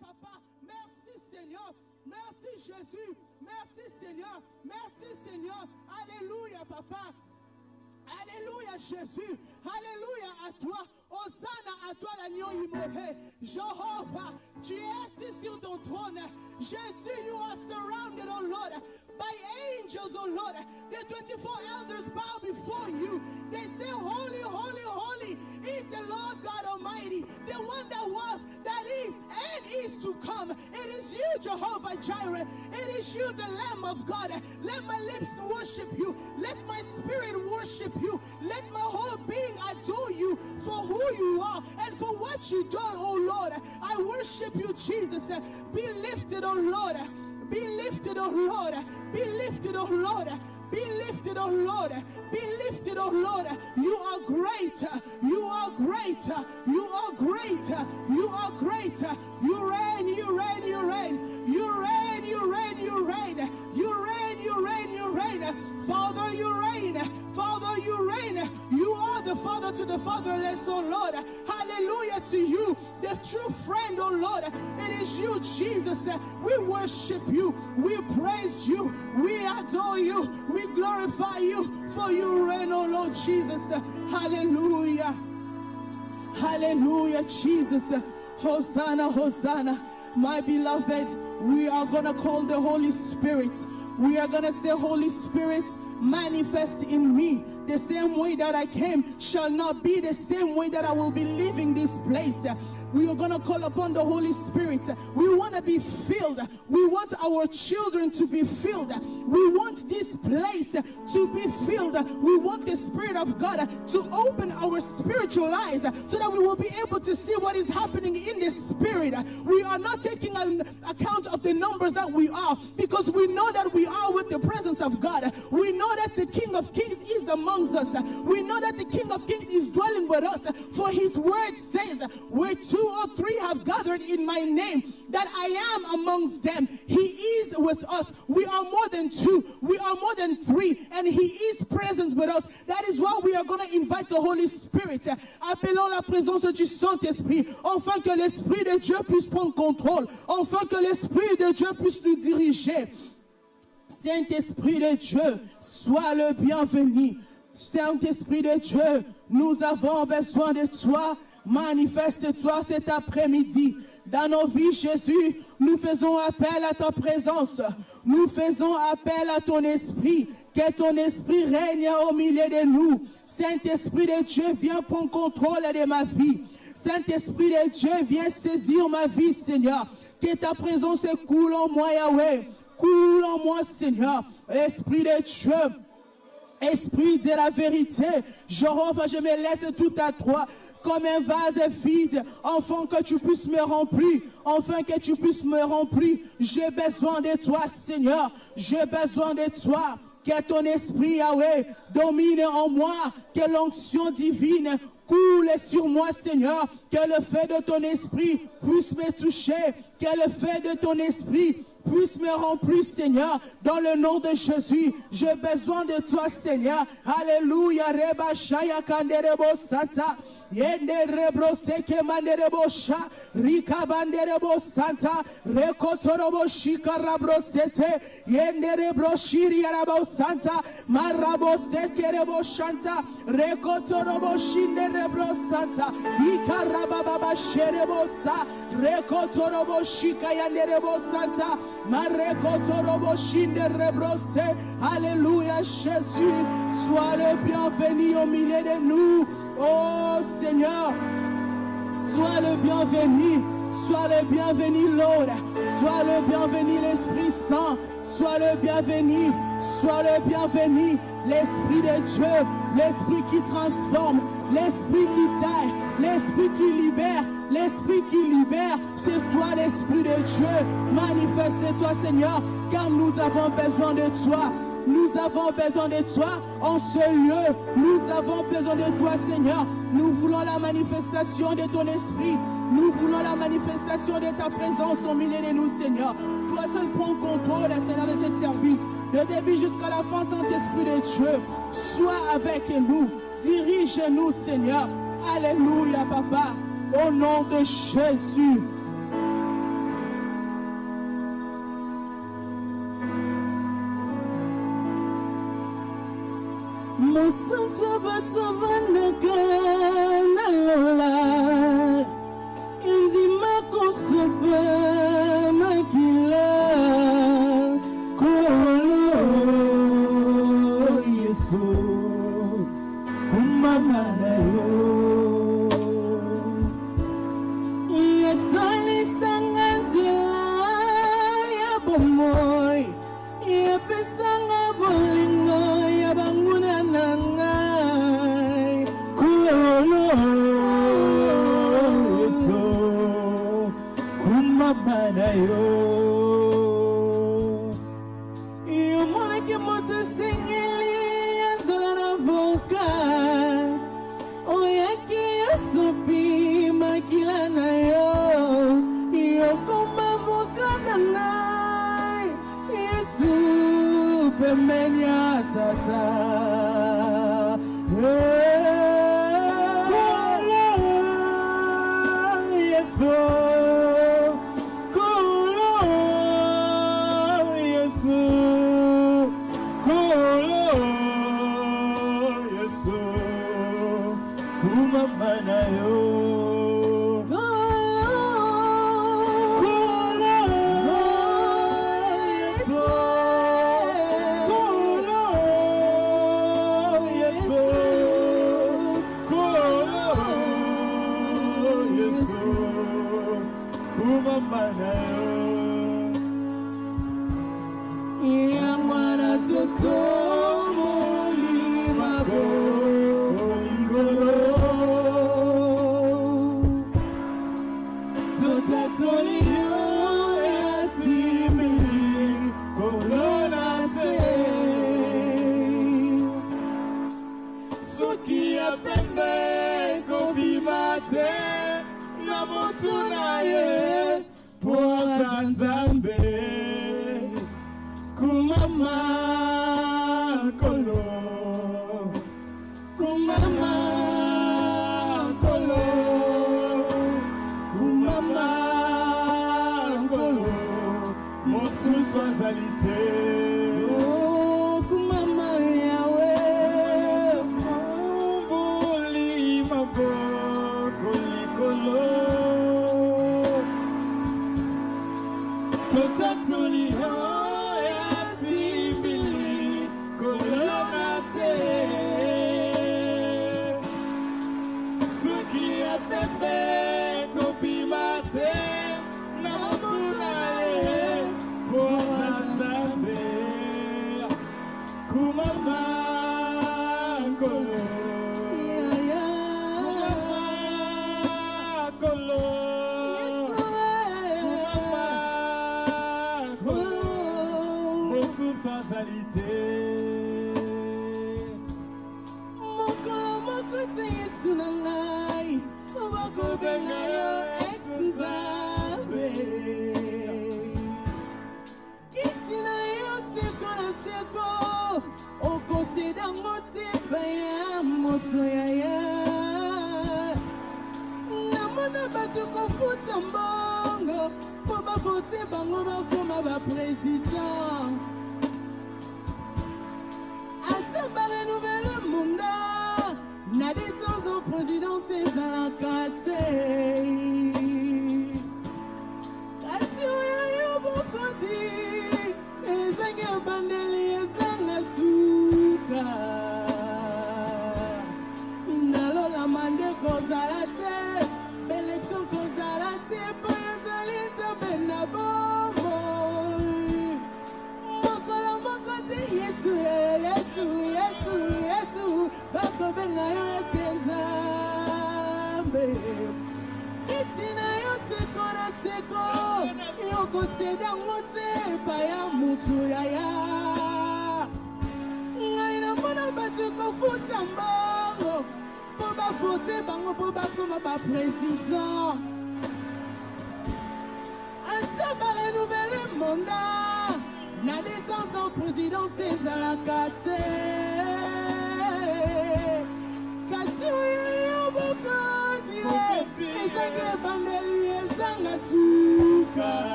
Papa. Merci, Seigneur. Merci, Jésus. Merci, Seigneur. Merci, Seigneur. Alléluia, Papa. Alléluia Jésus, alléluia à toi, Hosanna à toi l'agneau immolé. Jéhovah, tu es assis sur ton trône. Jésus, you are surrounded, oh Lord, by angels, oh Lord. The 24 elders bow before you. They say, holy, holy, holy is the Lord God Almighty, the one that was, that is, and is to come. It is you, Jehovah Jireh. It is you, the Lamb of God. Let my lips worship you. Let my spirit worship you. Let my whole being adore you for who you are and for what you do, oh Lord. I worship you, Jesus. Be lifted, oh Lord. Be lifted, oh Lord. Be lifted, oh Lord. Be lifted, oh Lord. Be lifted, oh Lord. You are great. You are great. You are great. You are great. You reign, you reign, you reign. You reign, you reign, you reign. You reign, you reign, you reign. Father, you reign. Father, you reign. You are the father to the fatherless, oh Lord. Hallelujah to you, the true friend, oh Lord. It is you, Jesus. We worship you. We praise you. We adore you. We glorify you, for you reign, oh Lord Jesus. Hallelujah. Hallelujah, Jesus. Hosanna, Hosanna. My beloved, we are going to call the Holy Spirit. We are going to say, Holy Spirit, manifest in me. The same way that I came shall not be the same way that I will be leaving this place. We are going to call upon the Holy Spirit. We want to be filled. We want our children to be filled. We want this place to be filled. We want the Spirit of God to open our spiritual eyes so that we will be able to see what is happening in the Spirit. We are not taking an account of the numbers that we are, because we know that we are with the presence of God. We know that the King of Kings is amongst us. We know that the King of Kings is dwelling with us. For his word says, where 2 or 3 have gathered in my name, that I am amongst them. He is with us. We are more than 2. We are more than 3. And he is present with us. That is why we are going to invite the Holy Spirit. Appelons la présence du Saint-Esprit. Afin que l'Esprit de Dieu puisse prendre contrôle. Afin que l'Esprit de Dieu puisse nous diriger. Saint-Esprit de Dieu, sois le bienvenu. Saint-Esprit de Dieu, nous avons besoin de toi. Manifeste-toi cet après-midi. Dans nos vies, Jésus, nous faisons appel à ta présence. Nous faisons appel à ton esprit. Que ton esprit règne au milieu de nous. Saint-Esprit de Dieu, viens prendre contrôle de ma vie. Saint-Esprit de Dieu, viens saisir ma vie, Seigneur. Que ta présence coule en moi, Yahweh. Coule en moi, Seigneur. Esprit de Dieu. Esprit de la vérité, Jéhovah, je me laisse tout à toi comme un vase vide, afin que tu puisses me remplir, afin que tu puisses me remplir. J'ai besoin de toi, Seigneur, j'ai besoin de toi. Que ton esprit, Yahweh, domine en moi, que l'onction divine coule sur moi, Seigneur, que le feu de ton esprit puisse me toucher, que le feu de ton esprit puisse me remplir, Seigneur, dans le nom de Jésus. J'ai besoin de toi, Seigneur. Alléluia. Reba shaya kanderebo santa. Yende rebro seke manderebo sha. Rika banderebo santa. Rekotorobo shika rabro sete. Yende rebro shiri arabo santa. Marabo seke rebo shanta. Rekotorobo shinde rebro santa. Ika rababa sherebo sa. Rekotorobo shika yanderebo santa. Alléluia, Jésus, sois le bienvenu au milieu de nous. Oh Seigneur, sois le bienvenu. Sois le bienvenu, Lord. Sois le bienvenu, l'Esprit Saint. Sois le bienvenu. Sois le bienvenu. L'Esprit de Dieu. L'Esprit qui transforme. L'Esprit qui taille. L'Esprit qui libère. L'Esprit qui libère. C'est toi, l'Esprit de Dieu. Manifeste-toi, Seigneur, car nous avons besoin de toi. Nous avons besoin de toi en ce lieu. Nous avons besoin de toi, Seigneur. Nous voulons la manifestation de ton esprit. Nous voulons la manifestation de ta présence au milieu de nous, Seigneur. Toi seul prends contrôle, Seigneur, de ce service. De début jusqu'à la fin, Saint-Esprit de Dieu. Sois avec nous. Dirige-nous, Seigneur. Alléluia, Papa. Au nom de Jésus. Mosanta batavanaka nalola Indima kosopa makila Kolo Yesu Kumama na yo Yatali sanganjila ya bomoy Ya pesanga bolingo ya banguna nangai Kolo Yesu Kumama na yo Yomona ke moto singili Yazala na volcan Oyaki yasopi makila na yo Yokoma volcan na ngai Yesu pembenya tata Yesu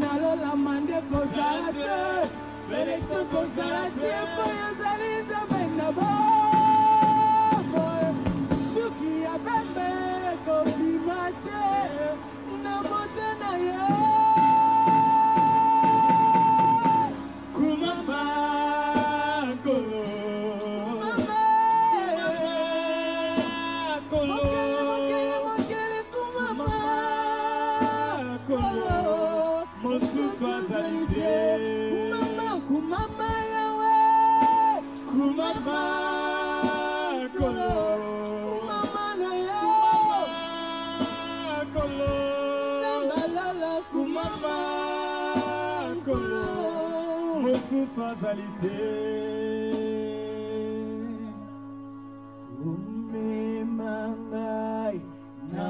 Nalola mande kozalate, l'élection kozalate. tempo yazaliza benabo suki ya bembe kopimate na motana yo kumama kolo kumama yawe kumama kolo kumama na yo kolo sambalala kumama kolo mosusu azalite umemangai na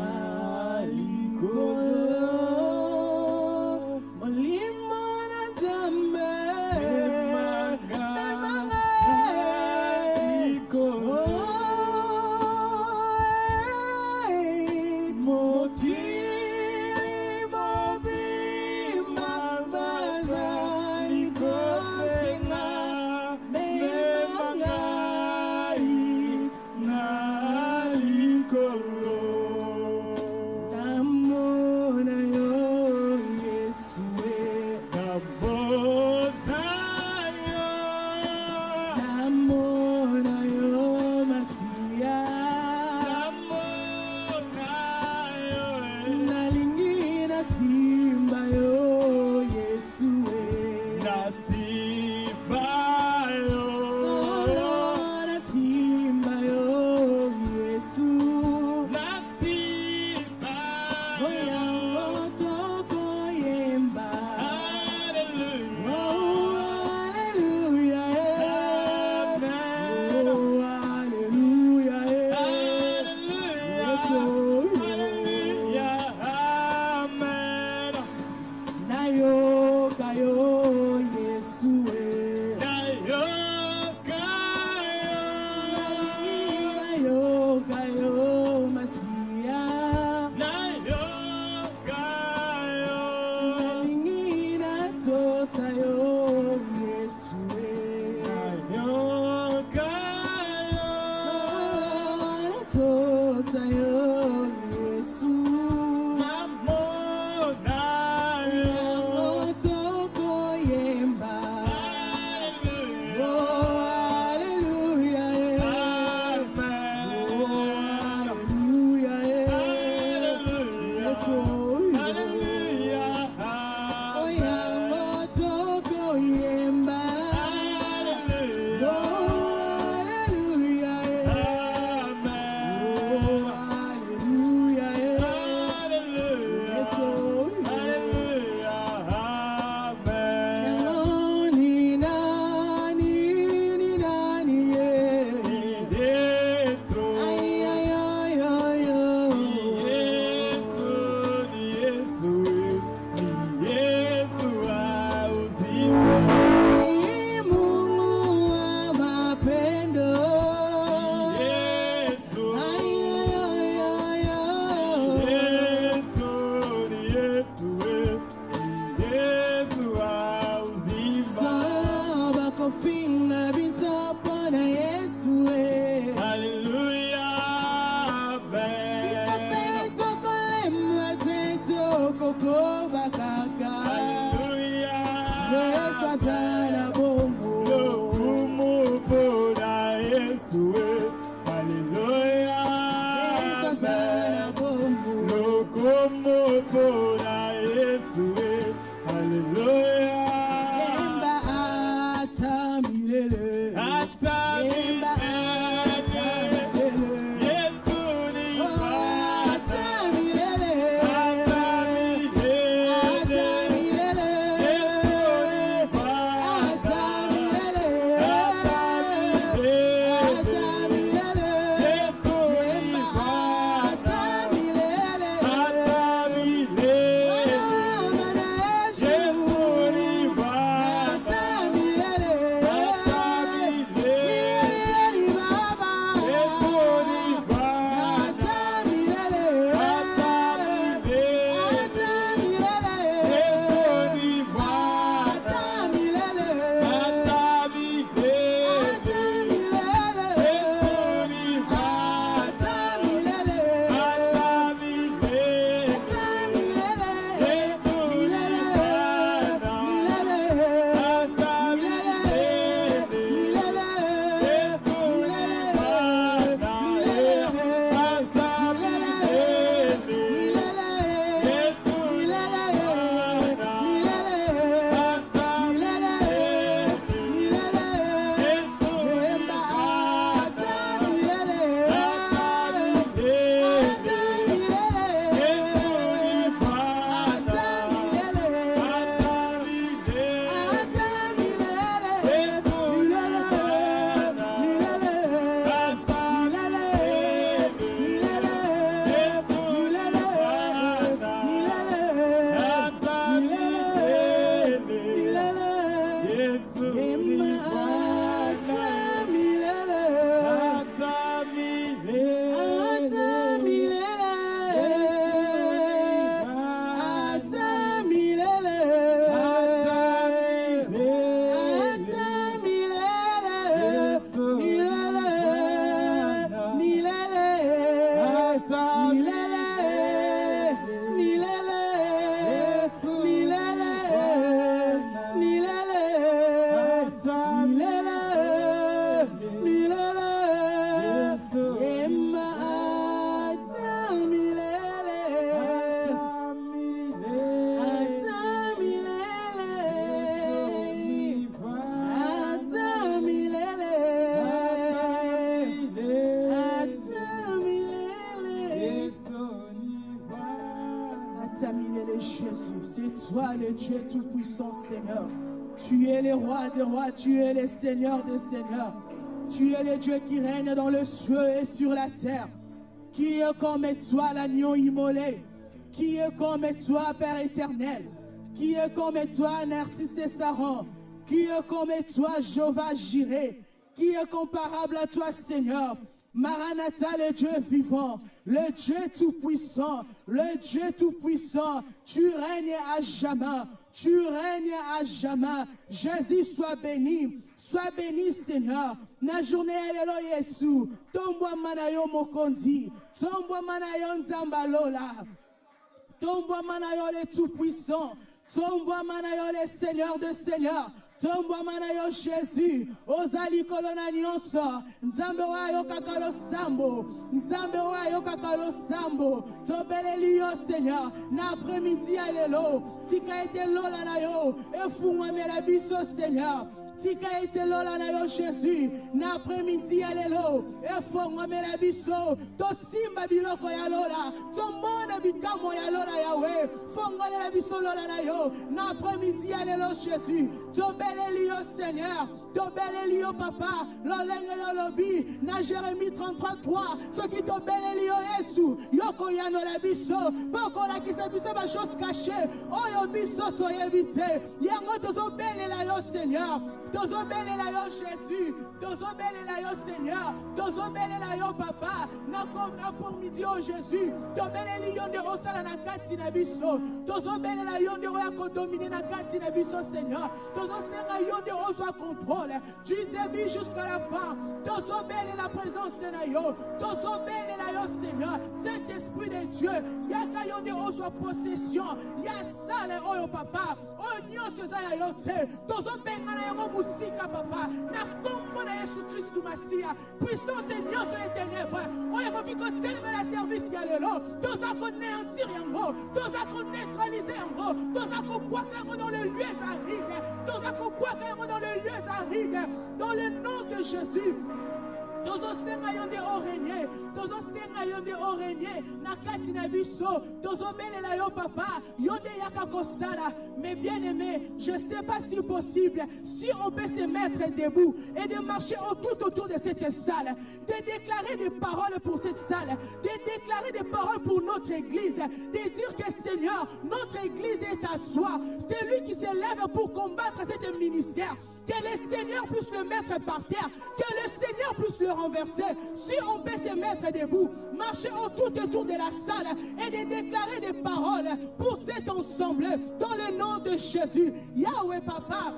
likolo contaminé le Jésus. C'est toi le Dieu Tout-Puissant, Seigneur. Tu es le roi des rois, tu es le Seigneur des seigneurs. Tu es le Dieu qui règne dans le ciel et sur la terre. Qui est comme toi, l'agneau immolé? Qui est comme toi, Père éternel? Qui est comme toi, Narcisse de Saron? Qui est comme toi, Jéhovah Jireh? Qui est comparable à toi, Seigneur? Maranatha, le Dieu vivant, le Dieu tout-puissant, le Dieu tout-puissant, tu règnes à jamais, tu règnes à jamais. Jésus, sois béni, Seigneur. Na journée, alléluia, Yesu, tomboa manayo mokondi, tomboa manayo nzambalola, tomboa manayo le tout-puissant, tomboa manayo le Seigneur de Seigneurs. Tombo manayo Jésus, ozali kolona nyonso, nzambe wayo kakalo sambo, nzambe wayo kakalo sambo, tobeleli yo Seigneur, na après-midi alelo, tika ete lola na yo, efungwa mela biso Seigneur. Tika ete lola na yo Jésus, na après-midi alelo, efungwa mela biso, to simba biloko ya lola, to mona bikamo ya lola yawe, fungwa mela biso lola na yo, na après-midi alelo Jésus, to beleli yo Seigneur, to beleli yo Papa, l'olenge yo lobi, na Jérémie 33:3, ce qui to beleli yo Yesu, yoko ya no la biso, poko la ki se biso ba chose cachée, oyo biso to yebite, yango tozo belela yo Seigneur, tozo belela yo Jésus, tozo belela yo Seigneur, tozo belela yo Papa, na pour midi oh Jésus, to beleli yo de osala na kati na biso, tozo belela yo de oya ko dominer na kati na biso Seigneur, tozo senga yo de ozo contrôle, du début jusqu'à la fin, tozo belela la présence na yo, tozo belela yo Seigneur, Saint-Esprit de Dieu, yaka yo de ozo possession, ya sale oyo Papa, oyo nyonso za ya yo te, tozo benga na yo musika Papa, na kombo na Yesu Christ Masia, puissance de nyonso et ténèbres, oyo ko kiko telme la service ya lelo, tozo ko néantir yango, tozo ko neutraliser yango, tozo ko boire dans le lieu aride, tozo ko boire dans le lieu aride, dans le nom de Jésus. Tozo senga yonde orenye, tozo senga yonde orenye, na kati na biso, tozo belela yo Papa, yonde yaka kosala. Mais bien aimé, je sais pas si possible, si on peut se mettre debout et de marcher tout autour de cette salle, de déclarer des paroles pour cette salle, de déclarer des paroles pour notre église, de dire que Seigneur, notre église est à toi, c'est lui qui s'élève pour combattre cet ministère. Que le Seigneur puisse le mettre par terre, que le Seigneur puisse le renverser. Si on peut se mettre debout, marcher tout autour de la salle et de déclarer des paroles pour cet ensemble dans le nom de Jésus. Yahweh Papa,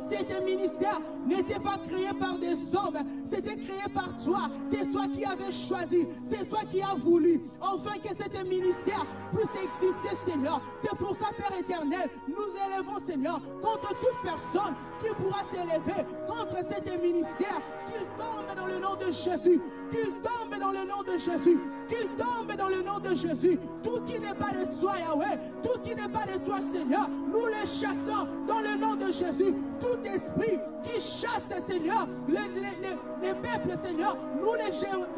cet ministère n'était pas créé par des hommes, c'était créé par toi. C'est toi qui avais choisi, c'est toi qui as voulu, enfin que cet ministère puisse exister, Seigneur. C'est pour ça, Père éternel, nous élevons, Seigneur, contre toute personne qui pourra s'élever contre cet ministère, qu'il tombe dans le nom de Jésus, qu'il tombe dans le nom de Jésus, qu'il tombe dans le nom de Jésus. Tout qui n'est pas de toi, Yahweh, tout qui n'est pas de toi, Seigneur, nous le chassons dans le nom de Jésus. Tout esprit qui chasse, Seigneur, les peuples, Seigneur, nous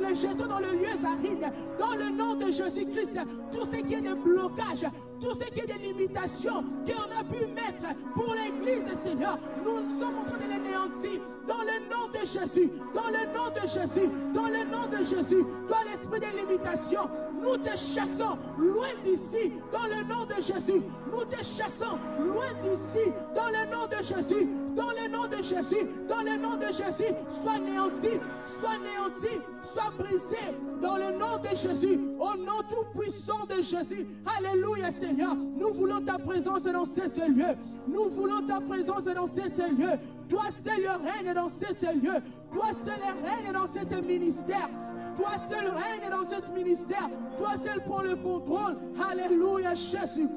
les jetons dans le lieu aride, dans le nom de Jésus-Christ. Tout ce qui est de blocage, tout ce qui est de limitation qu'on a pu mettre pour l'église, Seigneur, nous sommes en train de les néantir dans le nom de Jésus, dans le nom de Jésus, dans le nom de Jésus. Toi, l'esprit de limitation, nous te chassons loin d'ici, dans le nom de Jésus. Nous te chassons loin d'ici, dans le nom de Jésus, dans le nom de Jésus, dans le nom de Jésus. Sois néanti, sois brisé, dans le nom de Jésus, au nom tout puissant de Jésus. Alléluia, Seigneur. Nous voulons ta présence dans cet lieu. Nous voulons ta présence dans cet lieu. Toi seul règne dans cet lieu. Toi seul règne dans cet ministère. Toi seul règne dans cet ministère. Toi seul prends le contrôle. Alléluia, Jésus.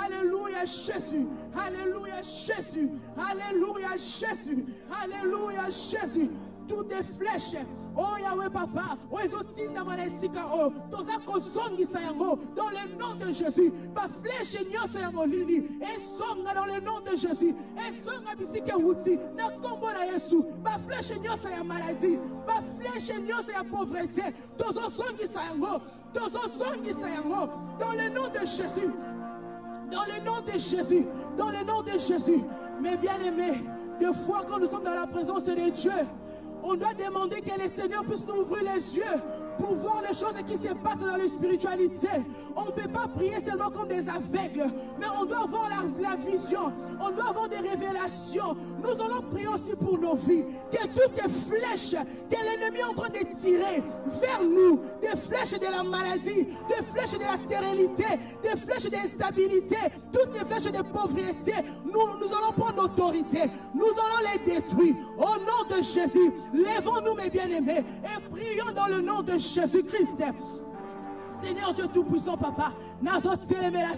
Alléluia, Jésus. Alléluia, Jésus. Alléluia, Jésus. Alléluia, Jésus. Toutes les flèches. Oh Yahweh Papa, oh ezotinda manesika oh, toza kozongisa yango dans le nom de Jésus. Ba flèche nyonso ya molili, esonga dans le nom de Jésus. Esonga bisike wuti na kombo na Yesu. Ba flèche nyonso ya maladie, ba flèche nyonso ya pauvreté, tozosongisa yango, tozosongisa yango dans le nom de Jésus. Dans le nom de Jésus. Dans le nom de Jésus. Mes bien-aimés, des fois quand nous sommes dans la présence de Dieu, on doit demander que le Seigneur puisse nous ouvrir les yeux pour voir les choses qui se passent dans la spiritualité. On ne peut pas prier seulement comme des aveugles, mais on doit avoir la vision, on doit avoir des révélations. Nous allons prier aussi pour nos vies, que toutes les flèches que l'ennemi est en train de tirer vers nous, des flèches de la maladie, des flèches de la stérilité, des flèches d'instabilité, toutes les flèches de pauvreté, nous allons prendre autorité, nous allons les détruire au nom de Jésus. Lèvons-nous, mes bien-aimés, et prions dans le nom de Jésus-Christ. Seigneur Dieu Tout-Puissant, Papa,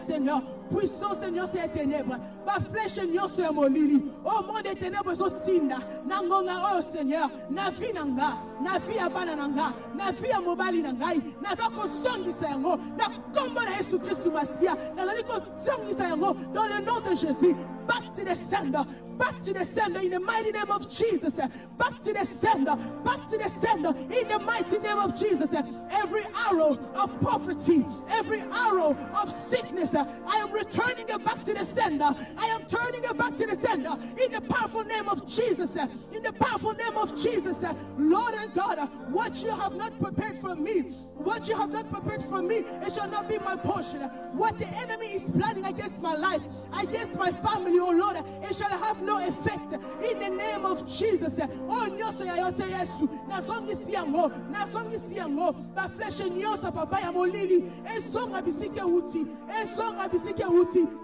Seigneur, puissant Seigneur, c'est les ténèbres. Ma flèche nyonso ya molili. Au monde des ténèbres, zotinda. Nangonga, oh Seigneur, na vie nanga, na vie ya bana nanga, na vie ya mobali nangai, na zako songisa yango, na kombo na Yesu Christ Masia, na zaliko songisa yango, dans le nom de Jésus. Back to the sender. Back to the sender in the mighty name of Jesus. Back to the sender. Back to the sender in the mighty name of Jesus. Every arrow of poverty, every arrow of sickness, I am returning it back to the sender. I am turning it back to the sender in the powerful name of Jesus. In the powerful name of Jesus. Lord and God, what you have not prepared for me, what you have not prepared for me, it shall not be my portion. What the enemy is planning against my life, against my family, oh Lord, it shall have no effect in the name of Jesus. Oh, nyoso ya yote Yesu, nazongi siango, ba flèche nyoso papa ya molili, ezonga bisike uti,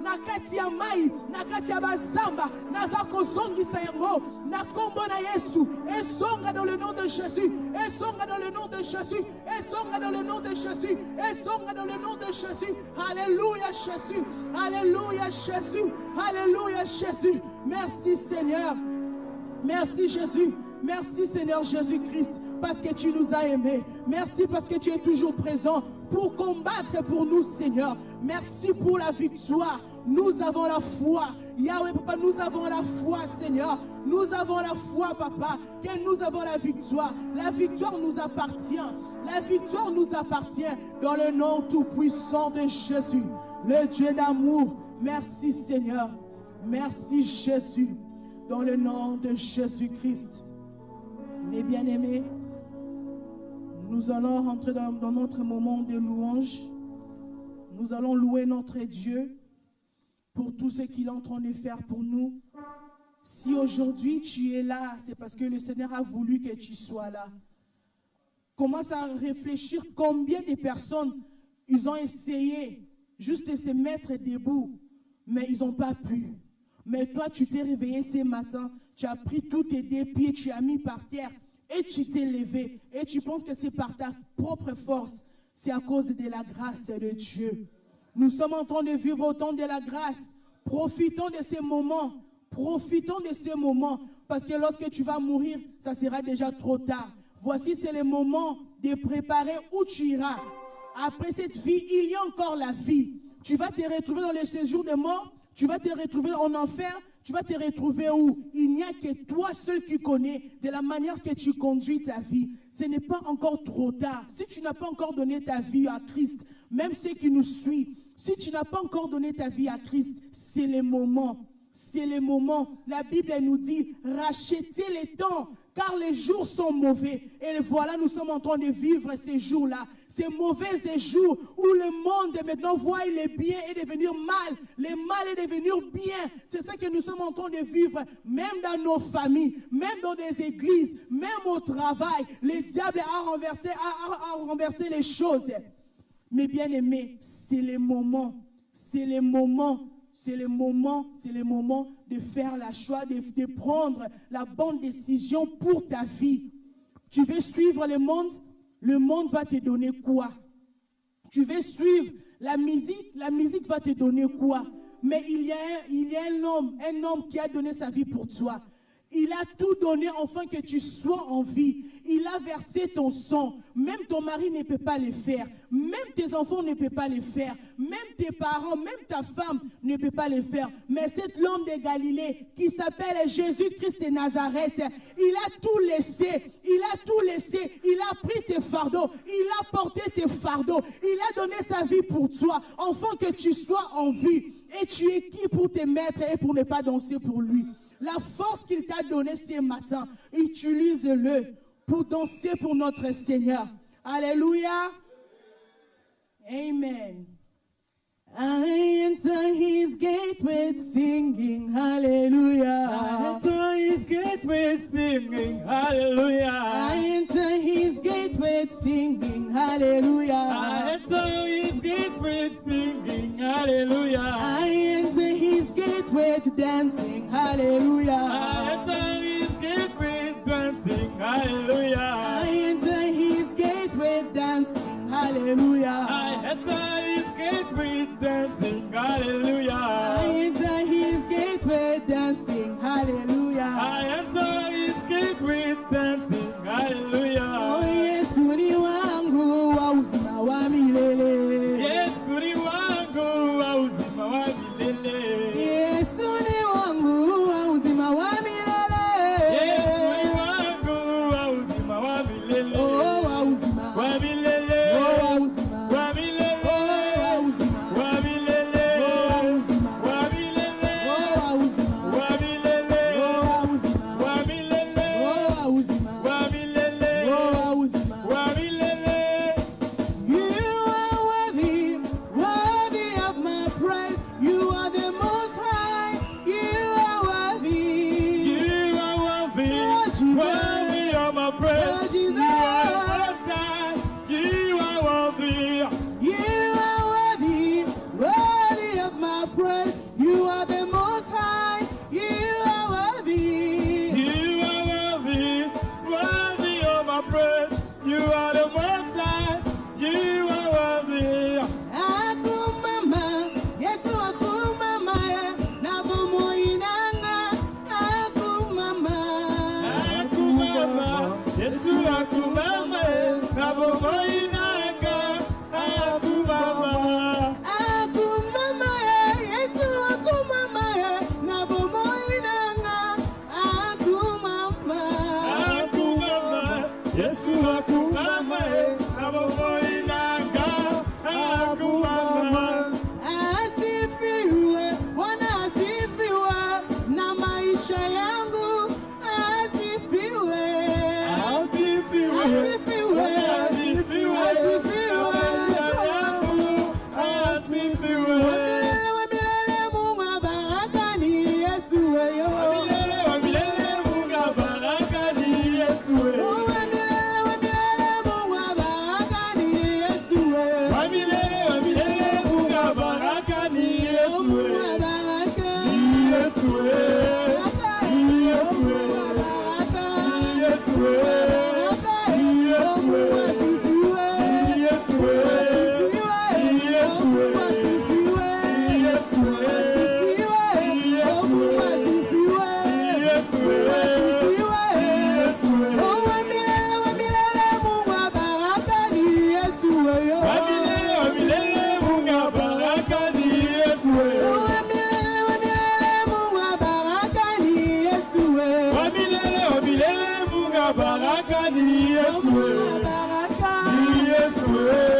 na kati ya mai, na kati ya bazamba, nazako zongi sayango, na kombo na Yesu, ezonga dans le nom de Jésus, ezonga dans le nom de Jésus, ezonga dans le nom de Jésus, ezonga dans le nom de Jésus. Alléluia Jésus, alléluia Jésus, alléluia Jésus. Merci Seigneur, merci Jésus, merci Seigneur Jésus-Christ, parce que tu nous as aimés. Merci parce que tu es toujours présent pour combattre pour nous Seigneur. Merci pour la victoire. Nous avons la foi. Yahweh Papa, nous avons la foi Seigneur. Nous avons la foi Papa, que nous avons la victoire. La victoire nous appartient. La victoire nous appartient dans le nom tout-puissant de Jésus, le Dieu d'amour. Merci Seigneur. Merci Jésus, dans le nom de Jésus-Christ. Mes bien-aimés, nous allons rentrer dans notre moment de louange. Nous allons louer notre Dieu pour tout ce qu'il est en train de faire pour nous. Si aujourd'hui tu es là, c'est parce que le Seigneur a voulu que tu sois là. Commence à réfléchir combien de personnes ils ont essayé juste de se mettre debout, mais ils n'ont pas pu. Mais toi, tu t'es réveillé ce matin, tu as pris tous tes deux pieds, tu as mis par terre et tu t'es levé. Et tu penses que c'est par ta propre force. C'est à cause de la grâce de Dieu. Nous sommes en train de vivre au temps de la grâce. Profitons de ces moments. Profitons de ces moments. Parce que lorsque tu vas mourir, ça sera déjà trop tard. Voici, c'est le moment de préparer où tu iras. Après cette vie, il y a encore la vie. Tu vas te retrouver dans les séjours de mort. Tu vas te retrouver en enfer. Tu vas te retrouver où? Il n'y a que toi seul qui connais de la manière que tu conduis ta vie. Ce n'est pas encore trop tard. Si tu n'as pas encore donné ta vie à Christ, même ceux qui nous suivent, si tu n'as pas encore donné ta vie à Christ, c'est le moment. C'est le moment. La Bible elle nous dit, rachetez les temps, car les jours sont mauvais. Et voilà, nous sommes en train de vivre ces jours-là. Ces mauvais jours où le monde maintenant voit le bien est devenir mal. Le mal est devenir bien. C'est ça que nous sommes en train de vivre. Même dans nos familles, même dans des églises, même au travail. Le diable a renversé les choses. Mais bien aimés, c'est le moment. C'est le moment. C'est le moment de faire la choix, de prendre la bonne décision pour ta vie. Tu veux suivre le monde va te donner quoi? Tu veux suivre la musique va te donner quoi? Mais il y a un homme qui a donné sa vie pour toi. Il a tout donné afin que tu sois en vie. Il a versé ton sang. Même ton mari ne peut pas le faire. Même tes enfants ne peuvent pas le faire. Même tes parents, même ta femme ne peut pas le faire. Mais cet homme de Galilée qui s'appelle Jésus-Christ de Nazareth, il a tout laissé. Il a tout laissé. Il a pris tes fardeaux. Il a porté tes fardeaux. Il a donné sa vie pour toi, afin que tu sois en vie. Et tu es qui pour te mettre et pour ne pas danser pour lui? La force qu'il t'a donnée ce matin, utilise-le pour danser pour notre Seigneur. Alléluia. Amen. I enter his gate with singing, hallelujah. I enter his gate with singing, hallelujah. I enter his gate with singing, hallelujah. I enter his gate with singing, hallelujah. I enter his gate with dancing, hallelujah. I enter his gate with dancing, hallelujah. I enter his gate with dancing, hallelujah. I enter his gate with dancing, hallelujah. I enter his gate with dancing, hallelujah. I enter his gate with dancing, hallelujah. Oh, Yesu ni wangu wa uzima wa milele. Yesu ni wangu wa uzima wa milele. Yesu ni wangu wa uzima wa milele. Yesu ni wangu wa uzima wa milele. Oh, wa uzima Wa milele. Oh, wa uzima Wa milele. Oh, wa uzima Wa milele. Oh, wa uzima Wa milele. Oh, wa uzima Wa milele. Oh, wa uzima Wa milele. Oh, wa uzima Wa milele. Oh, wa uzima Wa milele. You are worthy, worthy of my praise. You are the most high. You are worthy. You are worthy, Oh, Jesus. worthy of my praise. Oh, Jesus. You are most high. You are worthy. You are worthy, worthy of my praise. You are the most high. You are worthy. You are worthy, worthy of my praise. You are the most high. You are worthy. Akumama, Yesu akumama, nabumo inanga. Akumama, Akumama, Yesu akumama, nabomo inaka. Akumama, akumama, Yesu akumama, nabumo inanga. Akumama, akumama, Yesu akumama, nabomo inaka. Akumama. asifiwe, Bwana asifiwe, na maisha yangu asifiwe. Asifiwe, Asifiwe, asifiwe, asifiwe. asifiwe. Wamilele, wamilele, Mungu wa baraka ni Yesu weyo. Wamilele, wamilele, Mungu wa baraka ni Yesu weyo. Wamilele, wamilele, Mungu wa baraka ni Yesu weyo. Wamilele, wamilele, Mungu wa baraka ni Yesu Mungu weyo. wa baraka. Ni Yesu weyo. Ni Yesu Mungu wa weyo. baraka. Ni Yesu weyo. Ni Yesu Mungu weyo. asifiwe. Ni Yesu weyo. Ni Yesu weyo. Asifiwe. Ni Yesu weyo. Asifiwe. Ni Yesu Mungu weyo. asifiwe. Ni Yesu weyo. Asifiwe. Ni Yesu weyo. Oh, wamilele, wamilele, Mungu wa baraka ni Yesu weyo. Wamilele, wamilele, Mungu wa baraka ni Yesu weyo. Oh, wamilele, wamilele, Mungu wa baraka ni Yesu weyo. Wamilele, wamilele, Mungu wa baraka ni Yesu Mungu wa weyo. baraka. Ni Yesu weyo.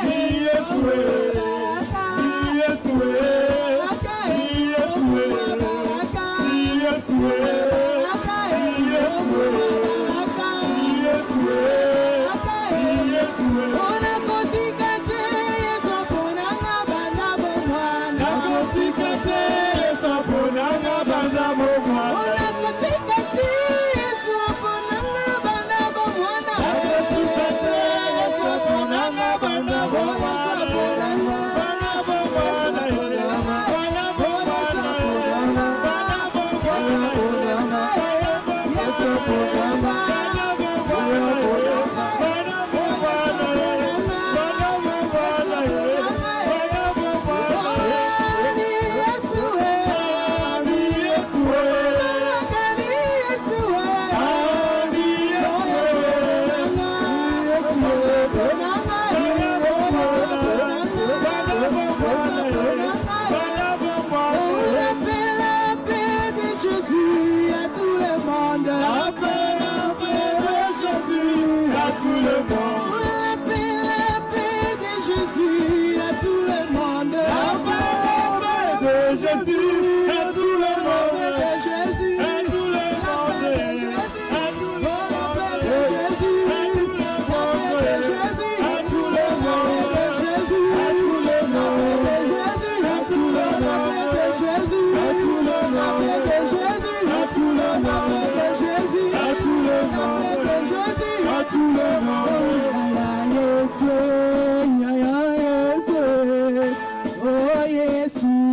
Ni Yesu weyo. Ni Yesu weyo. Ni Yesu weyo. Ni Yesu weyo. Ni Yesu weyo. Ni Yesu weyo. Ni Yesu weyo. Nakotika te, Yesu aponanga banda bomwana. Nakotika Jésus, à tout le monde, de Jésus, à tout le la monde, paix de Jésus, à tout le oh la paix de monde, Jésus, à tout le la paix de monde, Jésus, à tout le la paix monde, de Jésus, à tout le la paix monde, de Jésus, à tout le oh la paix de monde, Jésus, à tout le la paix de monde, Jésus, à tout le oh la paix de monde, Jésus, à tout le la paix de monde, Jésus, à tout le monde. Oh Yesu,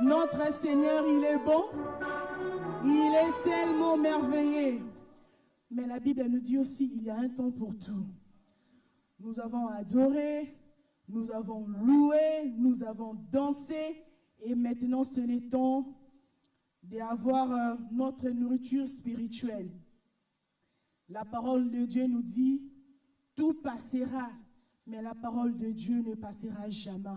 Notre Seigneur, il est bon. Il est tellement merveilleux. Mais la Bible nous dit aussi, il y a un temps pour tout. Nous avons adoré, nous avons loué, nous avons dansé. Et maintenant, c'est le temps d'avoir notre nourriture spirituelle. La parole de Dieu nous dit, tout passera, mais la parole de Dieu ne passera jamais.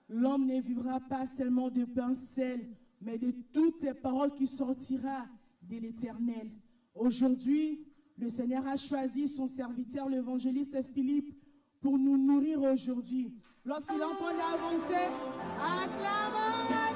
L'homme ne vivra pas seulement de pain seul, mais de toutes les paroles qui sortiront de l'Éternel. Aujourd'hui, le Seigneur a choisi son serviteur, l'évangéliste Philippe, pour nous nourrir aujourd'hui. Lorsqu'il est en train d'avancer, acclamons